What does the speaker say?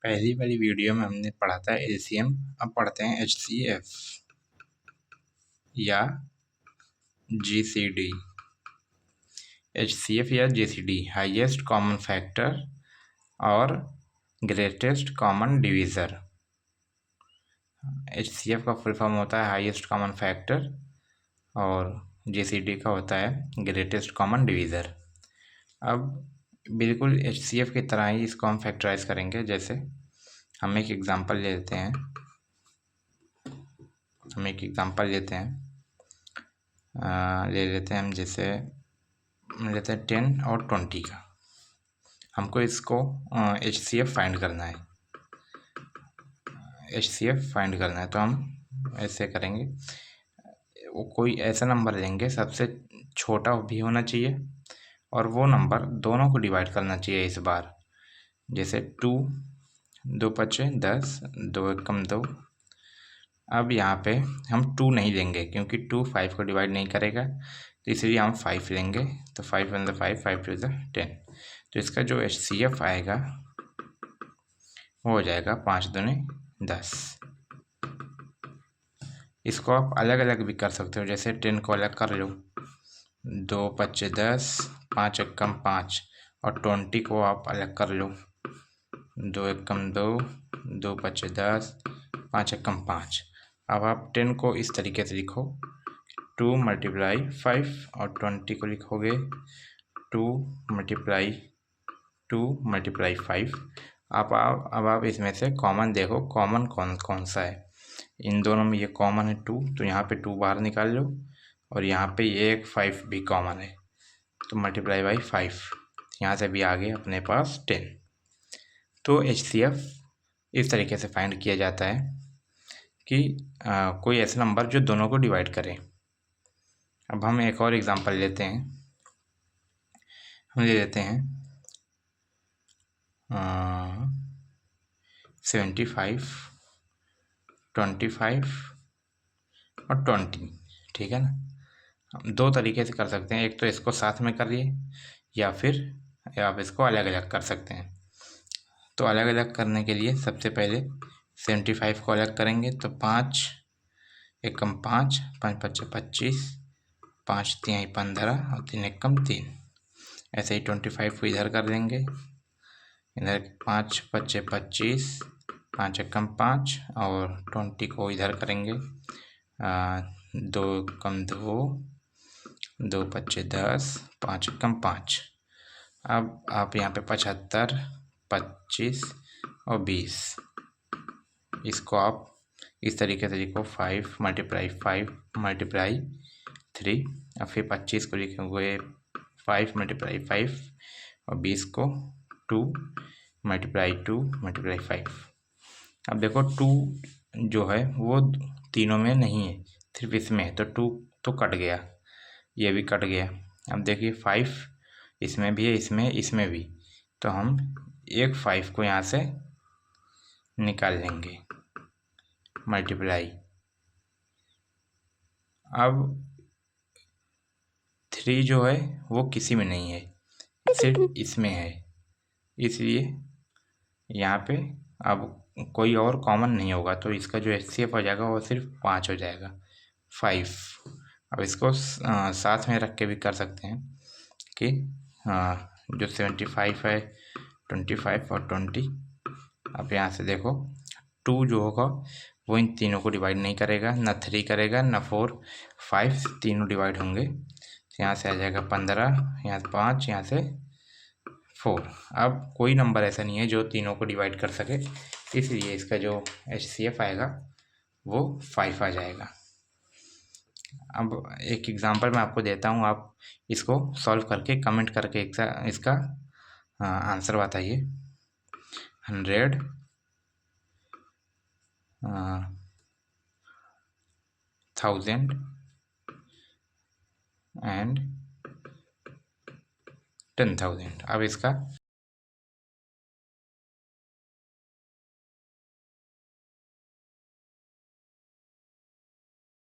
पहली वाली वीडियो में हमने पढ़ा था एलसीएम, अब पढ़ते हैं एचसीएफ या जीसीडी। एचसीएफ या जीसीडी हाईएस्ट कॉमन फैक्टर और ग्रेटेस्ट कॉमन डिवीज़र। एचसीएफ का फुल फॉर्म होता है हाईएस्ट कॉमन फैक्टर और जीसीडी का होता है ग्रेटेस्ट कॉमन डिवीज़र। अब बिल्कुल एचसीएफ की तरह ही इसको हम फैक्टराइज करेंगे। जैसे हम एक एग्जांपल लेते हैं, ले लेते हैं हम जैसे लेते हैं 10 और 20 का। हमको इसको एचसीएफ फाइंड करना है। तो हम ऐसे करेंगे, वो कोई ऐसा नंबर लेंगे सबसे छोटा भी होना चाहिए और वो नंबर दोनों को डिवाइड करना चाहिए इस बार। जैसे 2 2 पचे 10, 2 एकम 2। अब यहाँ पे हम 2 नहीं लेंगे क्योंकि 2 5 को डिवाइड नहीं करेगा, तो इसलिए हम 5 लेंगे। तो 5 1 ज़ा 5, 5 2 ज़ा 10। तो इसका जो एचसीएफ आएगा वो हो जाएगा 5 दूनी 10। इसको आप अलग अलग भी कर सकते हो, जैसे 10 को अलग कर लो, 2 पचे 10, 5 एकम 5, और 20 को आप अलग कर लो, 2 एकम 2, 2 पचे 10, 5 एकम 5। अब आप 10 को इस तरीके से लिखो, 2 × 5, और 20 को लिखोगे 2 × 5। अब आप इसमें से कॉमन देखो, कॉमन कौन सा है। इन दोनों में ये कॉमन है 2, तो यहाँ पे 2 बाहर निकाल लो, और यहाँ पे ये एक 5 भी कॉमन है, तो × 5, यहाँ से भी आ गया अपने पास 10। तो एचसीएफ इस तरीके से फाइंड किया जाता है कि कोई ऐसा नंबर जो दोनों को डिवाइड करे। अब हम एक और एग्जांपल लेते हैं। हम ले लेते हैं 75, 25 और 20, ठीक है ना। हम दो तरीके से कर सकते हैं, एक तो इसको साथ में करिए या फिर आप इसको अलग अलग कर सकते हैं। तो अलग अलग करने के लिए सबसे पहले 75 को अलग करेंगे, तो 5 एकम 5, 5 पचे 25, 5 तिहाई 15 और 3 एकम 3। ऐसे ही 25 को इधर कर देंगे, इधर 5 पचे 25, 5 एकम 5, और 20 को इधर करेंगे, 2 एकम 2, 2 पचे 10, 5 एकम 5। अब आप यहाँ पे 75, 25 और 20, इसको आप इस तरीके से लिखो, 5 × 5 × 3, और फिर 25 को लिखोगे 5 × 5, और 20 को 2 × 2 × 5। अब देखो 2 जो है वो तीनों में नहीं है, सिर्फ इसमें है, तो 2 तो कट गया, ये भी कट गया। अब देखिए 5 इसमें भी है, इसमें भी, तो हम एक 5 को यहाँ से निकाल लेंगे, मल्टीप्लाई। अब 3 जो है वो किसी में नहीं है, सिर्फ इसमें है, इसलिए यहाँ पे अब कोई और कॉमन नहीं होगा, तो इसका जो एचसीएफ हो जाएगा वो सिर्फ 5 हो जाएगा, 5। अब इसको साथ में रख के भी कर सकते हैं कि जो 75 है, 25 और 20। अब यहाँ से देखो 2 जो होगा वो इन तीनों को डिवाइड नहीं करेगा, ना 3 करेगा ना 4, 5 तीनों डिवाइड होंगे, तो यहाँ से आ जाएगा 15, यहाँ से 5, यहाँ से 4। अब कोई नंबर ऐसा नहीं है जो तीनों को डिवाइड कर सके, इसलिए इसका जो एचसीएफ आएगा वो 5 आ जाएगा। अब एक एग्जांपल मैं आपको देता हूँ, आप इसको सॉल्व करके कमेंट करके इसका आंसर बताइए। 100, 1000 एंड 10,000। अब इसका